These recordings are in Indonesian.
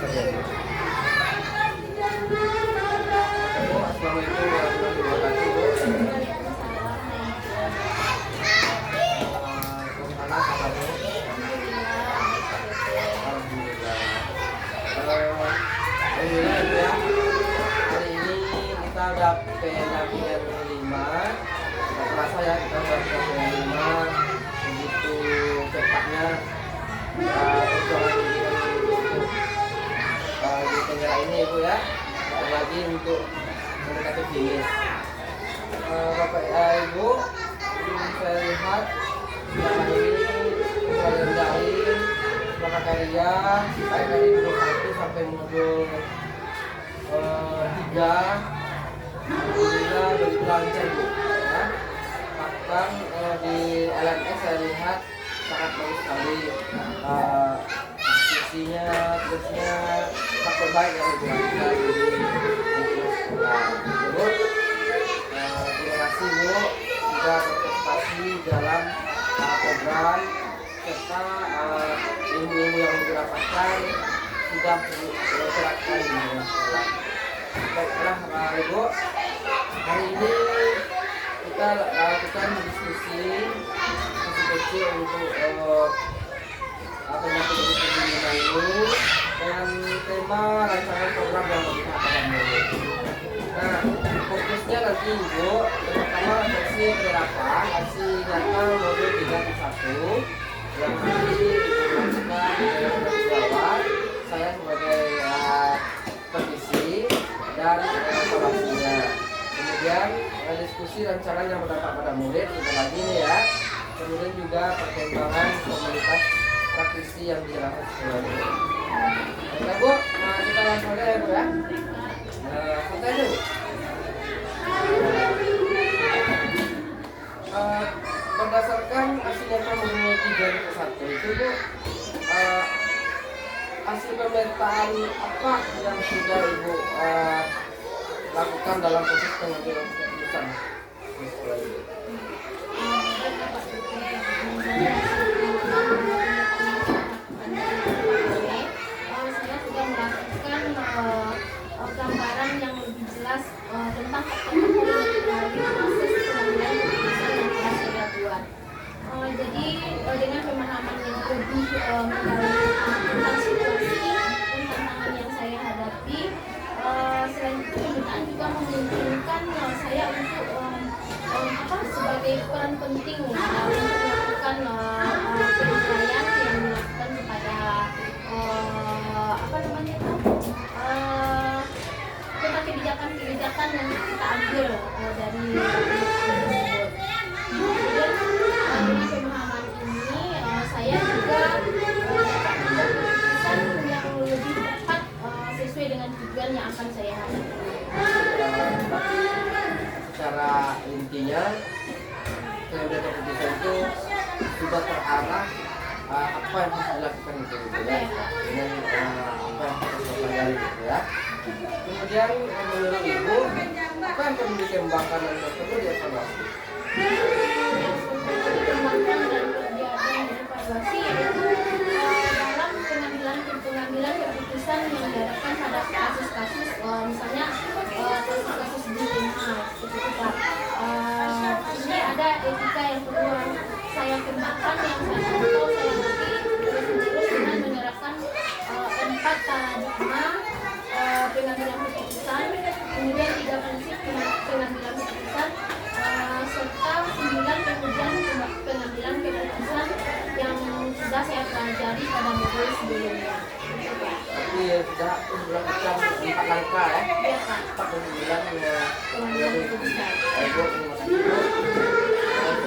terjadi. Bu, assalamualaikum warahmatullahi wabarakatuh. Bagaimana kabarmu? Alhamdulillah. Alhamdulillah ya. Hari ini kita udah pendampingan 5. Tidak terasa ya kita udah pendampingan 5. Begitu cepatnya perjuangan untuk di negara ini Ibu ya. Lagi untuk mendekati finish. Bapak Ibu, saya lihat selama ini saya rendahin semangat karya baik dari modul 1 sampai modul 3. Alhamdulillah begitu lancar Bu ya. Bahkan di LMS saya lihat sangat bagus sekali, diskusinya terusnya sangat baik ya Bu. Bu, terima kasih Bu sudah berpartisipasi dalam program serta ilmu-ilmu yang didapatkan sudah diterapkan di sekolah. Baiklah Ibu, hari ini kita lakukan diskusi kecil untuk penyakit pembinaan ini dengan tema rancangan program yang berpihak pada murid. Nah, fokusnya nanti Ibu pertama versi penerapan aksi nyata modul 3.1 yang nanti dilakukan oleh Jawa, saya sebagai petisi dan evaluasinya. Kemudian diskusi rancangan yang berdampak pada murid itu lagi nih ya. Kemudian juga perkembangan komunitas praktisi yang dijelaskan sebelumnya. Oke Bu, kita langsung aja ya Bu ya. Santai dulu. Berdasarkan hasil nyata modul 3.1 itu Bu, hasil pemetaan apa yang sudah Ibu lakukan dalam proses pengambilan keputusan di sekolah ini? Saya sudah melakukan gambaran yang lebih jelas tentang faktor-faktor dari proses pengambilan keputusan yang telah saya buat. Jadi dengan pemahaman yang lebih mendalam tentang situasi dan tantangan yang saya hadapi, selain itu pembinaan juga memungkinkan saya untuk sebagai peran penting untuk melakukan penilaian yang dilakukan kepada tentang kebijakan-kebijakan yang kita ambil dari tersebut. Kemudian dengan pemahaman ini saya juga dapat membuat keputusan yang lebih tepat sesuai dengan tujuan yang akan saya hadapi. Tapi secara intinya pengambilan keputusan itu sudah terarah apa yang harus dilakukan itu ya, dengan apa yang harus dipelajari gitu ya. Kemudian menurut Ibu apa yang perlu dikembangkan dan perlu dievaluasi? Dikembangkan dan dievaluasi yaitu dalam pengambilan keputusan yang dihadapkan pada kasus-kasus misalnya kasus-kasus dilema seperti itu. Ini ada etika yang perlu saya kembangkan yang saya tahu saya latih terus dengan menerapkan 4 paradigma pengambilan keputusan, kemudian 3 prinsip pengambilan keputusan, serta 9 kemudian pengambilan keputusan yang sudah saya pelajari pada modul sebelumnya. Tapi sudah melakukan 4 langkah ya? Iya Pak. 4 dan 9 Pengambilan keputusan. Ibu, terima kasih Bu.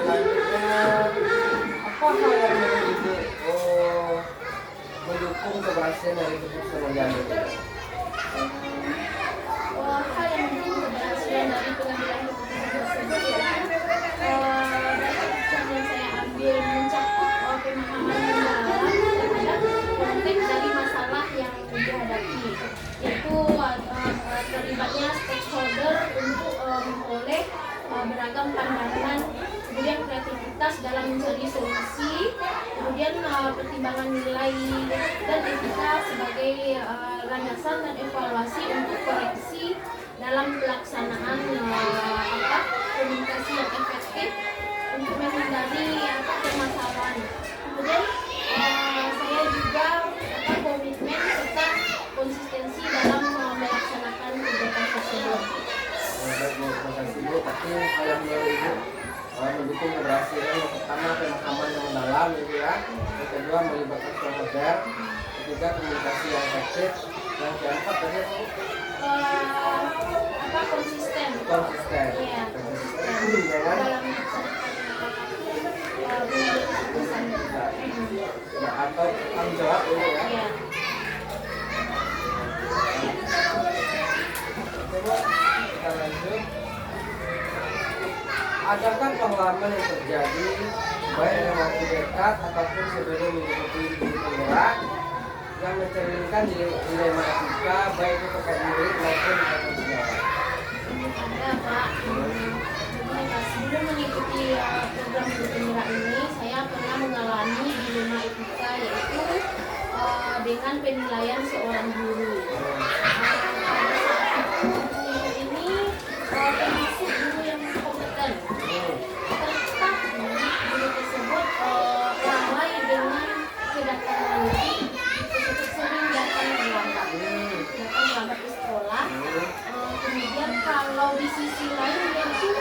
Selanjutnya apa hal yang menurut Ibu mendukung keberhasilan dari keputusan yang diambil? Hal yang mendukung keberhasilan dari pengambilan keputusan tersebut yaitu dari keputusan yang saya ambil mencakup pemahaman yang dalam terhadap konteks dari masalah yang dihadapi, yaitu terlibatnya stakeholder untuk memperoleh beragam pandangan, kemudian kreativitas dalam mencari solusi, kemudian pertimbangan nilai dan etika sebagai landasan dan evaluasi untuk koreksi dalam pelaksanaan komunikasi yang efektif untuk menghindari permasalahan. Kemudian saya juga komitmen serta konsistensi dalam melaksanakan kegiatan tersebut. Terima kasih Bu. Tapi saya menurut Ibu mendukung keberhasilan yang pertama pemahaman yang mendalam gitu ya. Yang kedua melibatkan stakeholder. Ketiga komunikasi yang efektif. Yang keempat tadi Konsisten. Iya, konsisten Jangan dalam melaksanakan ya, atau tanggung jawab dulu ya. Iya. Coba kita lanjut. Adakah pengalaman yang terjadi baik dalam waktu dekat ataupun sebelum mengikuti diri penggerak yang mencerminkan dilema etika baik itu terkait murid maupun terkait sejarah? Ada Pak. Sebelum mengikuti program Bergerak ini, saya pernah mengalami dilema etika, yaitu dengan penilaian seorang guru. Pada saat itu ini termasuk guru yang kompeten. Ternyata guru tersebut ramai dengan kedatangan murid, tersebut sering datang terlambat ke sekolah. Kemudian kalau di sisi lain dia itu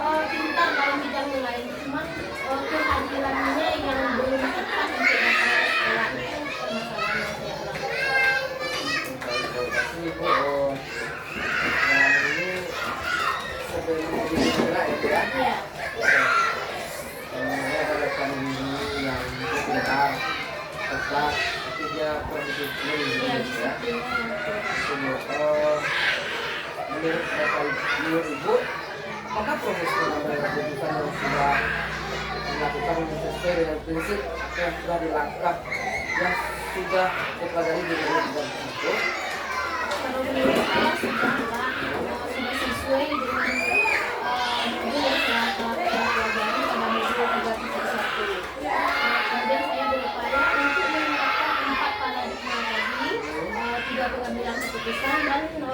pintar dalam bidang lain, cuman kehadirannya yang belum tepat untuk datang ke sekolah, itu permasalahan yang saya alami. Terima kasih Ibu. Yang ini sebelum bergerak itu ya. Iya. Ini ada rekan guru yang pintar, tepat, tapi dia kurang disiplin gitu Iya, ya. disiplinnya yang kurang. Menurut Bapak Ibu, apakah proses pengambilan keputusan yang sudah dilakukan sesuai dengan prinsip yang sudah dilakukan yang sudah dipelajari di dalam bidang tersebut? Kalau menurut saya sudah sesuai dengan modul yang saya pelajari pada modul 3.1. Kemudian saya berupaya untuk menetapkan 4 paradigma tadi, 3 pengambilan keputusan dan 9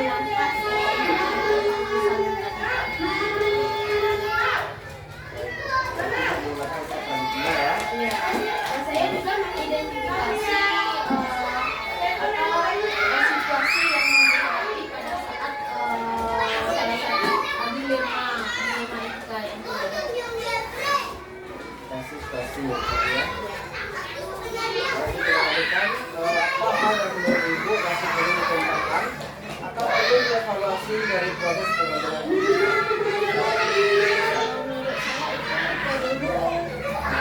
langkah untuk keputusan tadi. Menggunakan paradigma ya. Iya. Dan saya juga mengidentifikasi situasi yang menghadapi pada saat salah satu dilema etika yang terjadi. Situasi ya. Kalau kita kembalikan, apa hal yang menurut Ibu masih perlu dikembangkan atau perlu dievaluasi dari proses pengambilan? Menurut saya itu perlu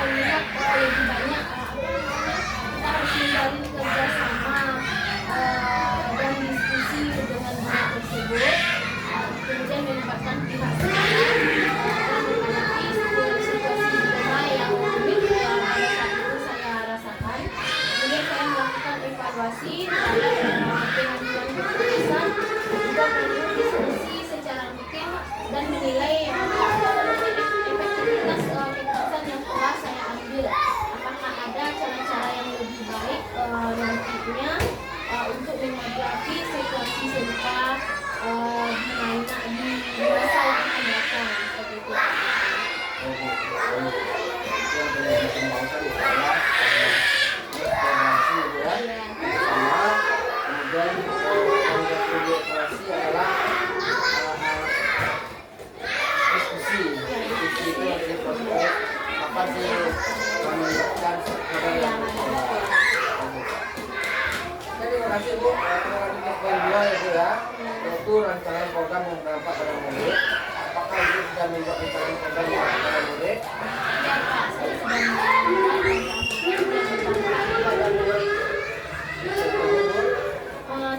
melihat lebih banyak kita harus menjalin kerjasama dan diskusi dengan pihak tersebut, kemudian melibatkan pihak sekolah dan menghadapi situasi dilema yang pada saat itu saya rasakan. Kemudian saya melakukan evaluasi terhadap pengambilan keputusan, juga perlu diskusi secara rutin dan menilai efektivitas keputusan yang telah saya ambil. Apakah ada cara-cara yang lebih baik nantinya untuk menghadapi situasi serupa di masa yang akan datang, seperti itu. Yang perlu dikembangkan adalah kolaborasi ya, sama kemudian yang perlu dievaluasi adalah diskusi itu menjadi proses apa sih melibatkan stakeholder yang bersekolah. Terima kasih Bu. Kita lanjut ke poin 2 ya Bu ya, yaitu rancangan program yang berdampak pada murid. Apakah Ibu sudah membuat rancangan program yang berdampak pada murid? Ya Pak, saya sudah melakukan kepada murid.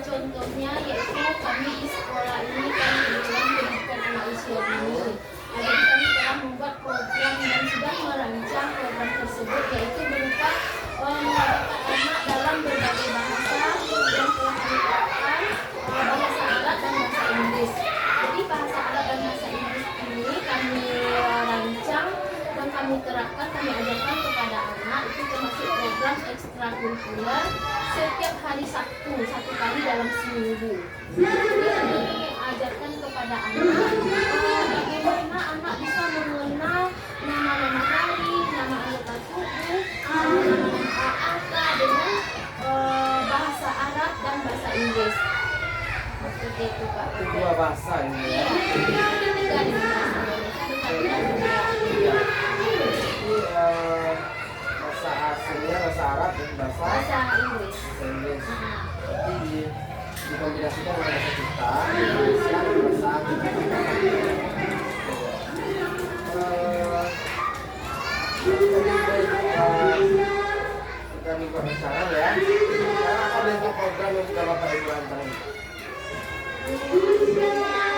Contohnya yaitu kami di sekolah ini kan kebetulan pendidikan anak usia dini. Jadi kami telah membuat program dan sudah merancang program tersebut, yaitu berupa mengadakan anak dalam berbagai bahasa yang telah kami terapkan, bahasa alat dan bahasa Inggris. Jadi bahasa alat dan bahasa Inggris ini kami rancang dan kami terapkan, kami ajarkan kepada anak, itu termasuk program ekstrakurikuler waktu 1 kali dalam seminggu. Jadi kami ajarkan kepada anak bagaimana anak bisa mengenal nama-nama hari, nama anggota tubuh, nama angka dengan bahasa Arab dan bahasa Inggris. Seperti itu Pak. Itu 2 bahasa ini ya. Iya, ketiga dengan bahasa Indonesia dan Iya. Ini bahasa aslinya bahasa Arab dan bahasa Inggris. Inggris. Jadi dikombinasikan dengan bahasa kita, Indonesia dan bahasa sudah minggu acara ya. Sekarang apa bentuk program yang sudah Bapak Ibu lakukan?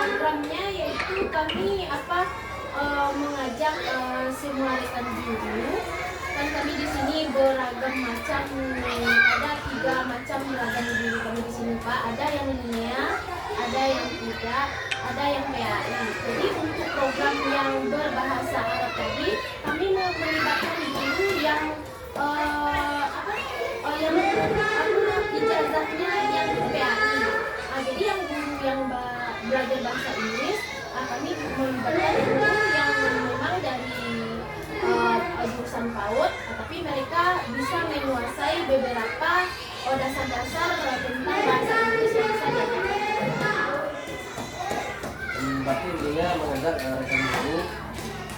Programnya yaitu kami mengajak semua rekan guru. Kan kami di sini beragam macam, ada 3 macam beragam guru kami di sini Pak. Ada yang linear, ada yang tidak, ada yang PAI. Jadi untuk program yang berbahasa Arab tadi, kami mau melibatkan guru yang ijazahnya yang PAI. Jadi yang guru yang belajar bahasa Inggris, kami melibatkan guru yang memang dari jurusan PAUD, tapi mereka bisa menguasai beberapa dasar-dasar tentang bahasa Inggris yang bisa diajarkan. Berarti intinya mengajar rekan guru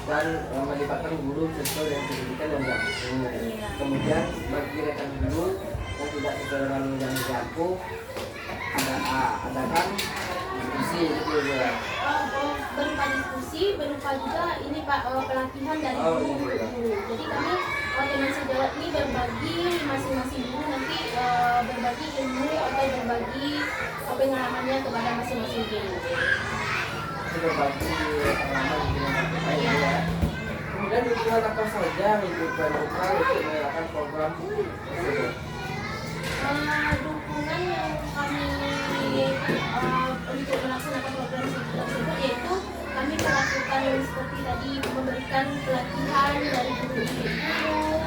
dan melibatkan guru sesuai dengan pendidikan yang berlaku. Kemudian bagi rekan guru yang tidak sesuai dengan yang berlaku, adakan diskusi gitu ya. Berupa diskusi, berupa juga ini Pak pelatihan dari guru untuk guru. Jadi kami teman sejawat ini berbagi masing-masing guru nanti berbagi ilmu atau berbagi pengalamannya kepada masing-masing guru. Berbagi pengalaman dengan baik ya. Kemudian dukungan apa saja yang dibutuhkan untuk melakukan program tersebut? Dukungan yang kami untuk melaksanakan program tersebut yaitu kami melakukan seperti tadi memberikan pelatihan dari guru-guru,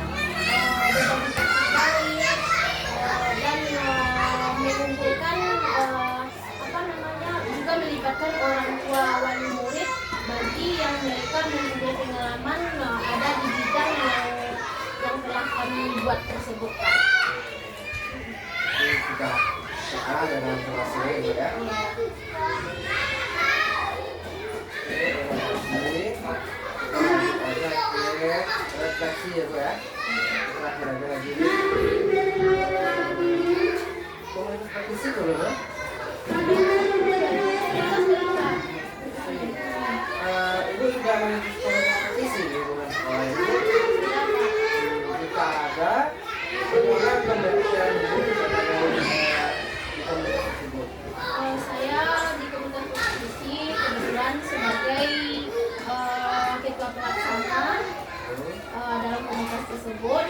berbagi praktik dan mengumpulkan juga melibatkan orang tua wali murid bagi yang mereka mempunyai pengalaman ada di bidang yang telah kami buat tersebut Pak. Ini sudah sekarang dengan informasinya ibu ya. Refleksi ya bu ya. Terakhir aja lagi. Komunitas praktisi dulu ya. Ibu sudah mengikuti komunitas praktisi di lingkungan sekolah ini. Jika ada, bagaimana pembelajaran ibu di komunitas tersebut? Saya di komunitas praktisi kebetulan sebagai ketua pelaksana dalam komunitas tersebut,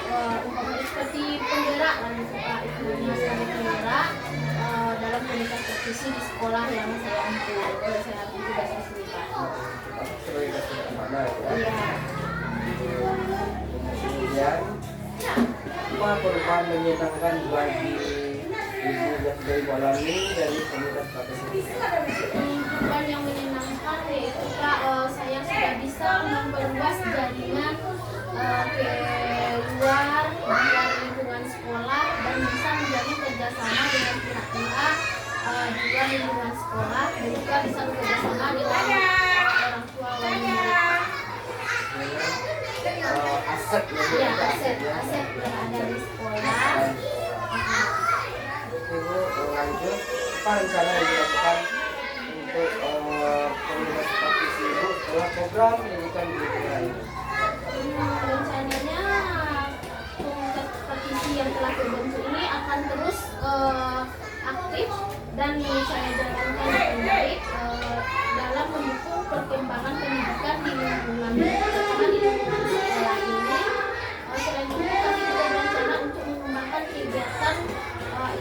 umpamanya seperti penggerak lah gitu Pak, istilahnya sebagai penggerak dalam komunitas praktisi di sekolah yang saya ambil tugas di sini Pak. Sebagai ketua mana ya? Iya. Kemudian apa perubahan menyenangkan bagi ibu yang sudah ibu alami dari komunitas praktisi? Perubahan yang menyenangkan yaitu Pak, saya sudah bisa memperluas jaringan ke luar lingkungan sekolah dan bisa menjalin kerjasama dengan pihak-pihak di luar lingkungan sekolah dan juga bisa bekerjasama dengan orang tua wali murid. Aset Ya, aset yang ada di sekolah. Ibu lanjut, apa rencana yang dilakukan untuk komunitas praktisi ibu setelah program pendidikan di lingkungan ini? Rencananya komunitas praktisi yang telah terbentuk ini akan terus aktif dan saya jalankan dengan baik dalam mendukung perkembangan pendidikan di lingkungan terutama di lingkungan sekolah ini. Selain itu kami juga berencana untuk mengembangkan kegiatan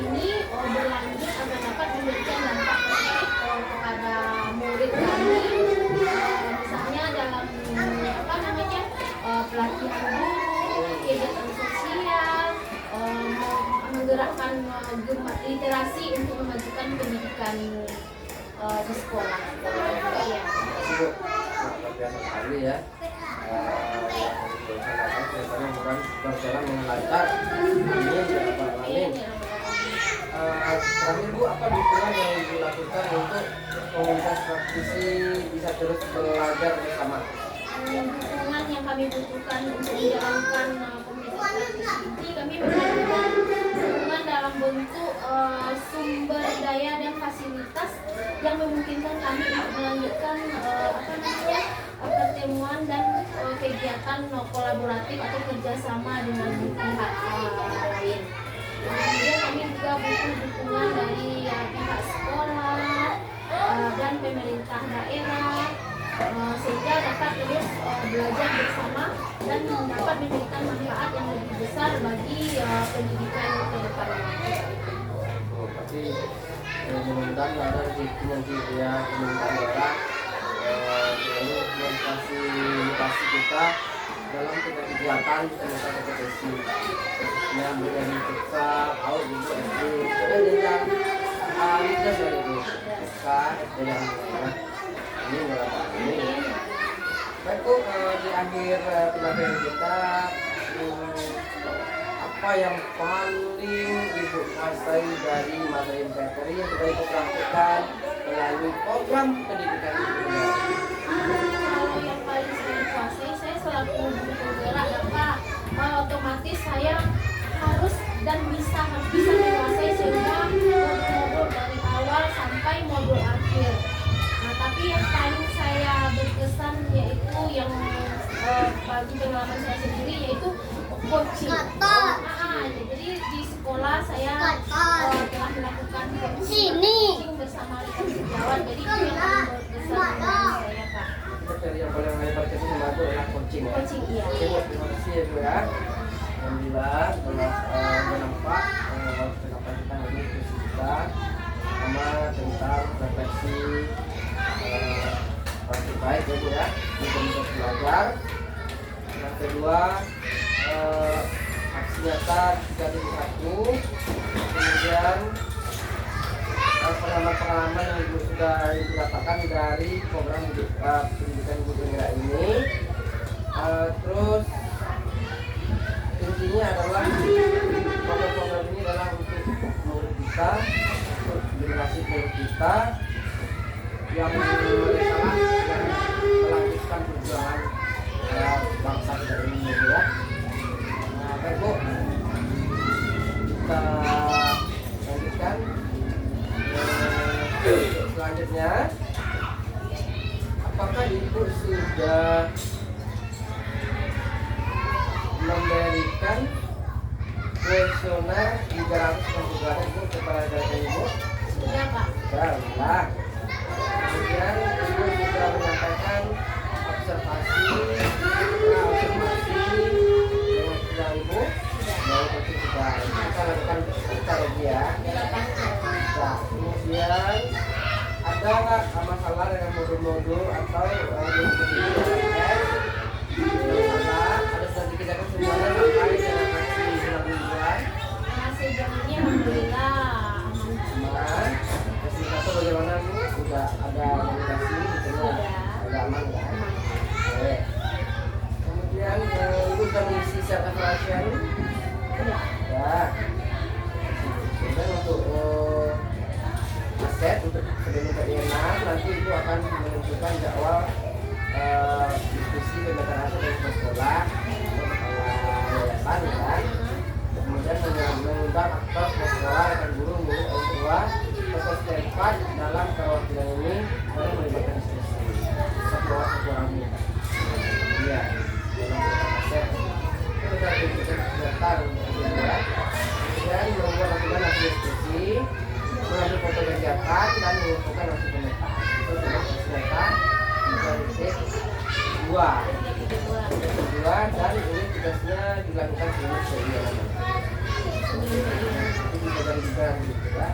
ini berlanjut agar dapat memberikan dampak positif kepada murid kami, misalnya dalam pelatihan guru, kegiatan sosial, menggerakkan literasi aspirasi untuk memajukan pendidikan di sekolah. Iya. Bu, luar biasa sekali ya. Mudah-mudahan berjalan dengan lancar. Amin. Terakhir Bu, apa dukungan yang Ibu lakukan untuk komunitas praktisi bisa terus belajar bersama? Dukungan yang kami butuhkan untuk menjalankan komunitas praktisi ini, kami membutuhkan dukungan dalam bentuk sumber daya dan fasilitas yang memungkinkan kami untuk melanjutkan pertemuan dan kegiatan kolaboratif atau kerjasama dengan pihak lain. Kemudian kami juga butuh dukungan dari pihak sekolah dan pemerintah daerah sehingga dapat terus belajar bersama dan dapat memberikan manfaat yang lebih besar bagi pendidikan ke depannya. Tapi mudah-mudahan ada rezeki nanti ya pemerintah daerah selalu memfasilitasi kita dalam kegiatan komunitas kompetisi khususnya dari kita out juga SD dan jenjang kita sudah itu dan ini berapa ini baik Bu, di akhir pelajaran kita apa yang paling Ibu kuasai dari materi materi yang sudah Ibu praktekkan melalui program pendidikan Ibu? Kalau yang paling saya kuasai, saya selaku guru penggerak Bapak, otomatis saya harus dan bisa menguasai semua modul dari awal sampai modul akhir. Nah, tapi yang paling saya berkesan yaitu yang bagi pengalaman saya sendiri yaitu coaching. Jadi di sekolah saya telah melakukan coaching bersama rekan sejawat. Jadi itu yang paling berkesan dengan saya, Kak. Dari yang paling saya berkesan sama itu adalah coaching ya. Coaching, iya. Terima kasih ya Bu ya. Alhamdulillah telah menampak kenapa kita hari ini kita sama tentang refleksi praktik baik ya Bu ya untuk belajar. Yang kedua aksi nyata 3.1, kemudian pengalaman-pengalaman yang Ibu sudah dapatkan dari program pendidikan Ibu penggerak ini. Terus intinya adalah program-program ini adalah untuk murid kita, untuk generasi murid kita yang melanjutkan perjuangan bangsa kita ini ya. Nah, baik Bu, kita lanjutkan selanjutnya. Apakah Ibu sudah memberikan kuesioner 360 derajat Ibu kepada data Ibu? Sudah, Pak. Sudah. Kemudian Ibu sudah menyampaikan observasi dengan Ibu. Baik, itu sudah kita lakukan kita lagi ya. Nah, kemudian ada nggak masalah dengan modul-modul atau ada strategi kita semuanya sampai dengan bulan bulan. Sejauh ini alhamdulillah aman. Atau bagaimana Bu? Sudah ada komunikasi, sudah aman kan? Oke. Kemudian Ibu sudah mengisi sertifikasi ya. Kemudian untuk aset untuk sebelum ke-6 nanti Ibu akan menentukan jadwal diskusi pembicaraan aset dari sekolah yayasan kan. Kemudian mengundang aktor sekolah rekan guru murid orang tua tokoh setempat dalam perwakilan ini boleh melibatkan diskusi satu orang ini. Iya, dalam aset kita kegiatan kemudian membuat aturan hasil diskusi, mengambil foto kegiatan dan mengumpulkan hasil pemetaan. Itu adalah pemetaan titik dua dan ini tugasnya dilakukan sebelum sebulan. Itu juga dari juga gitu ya.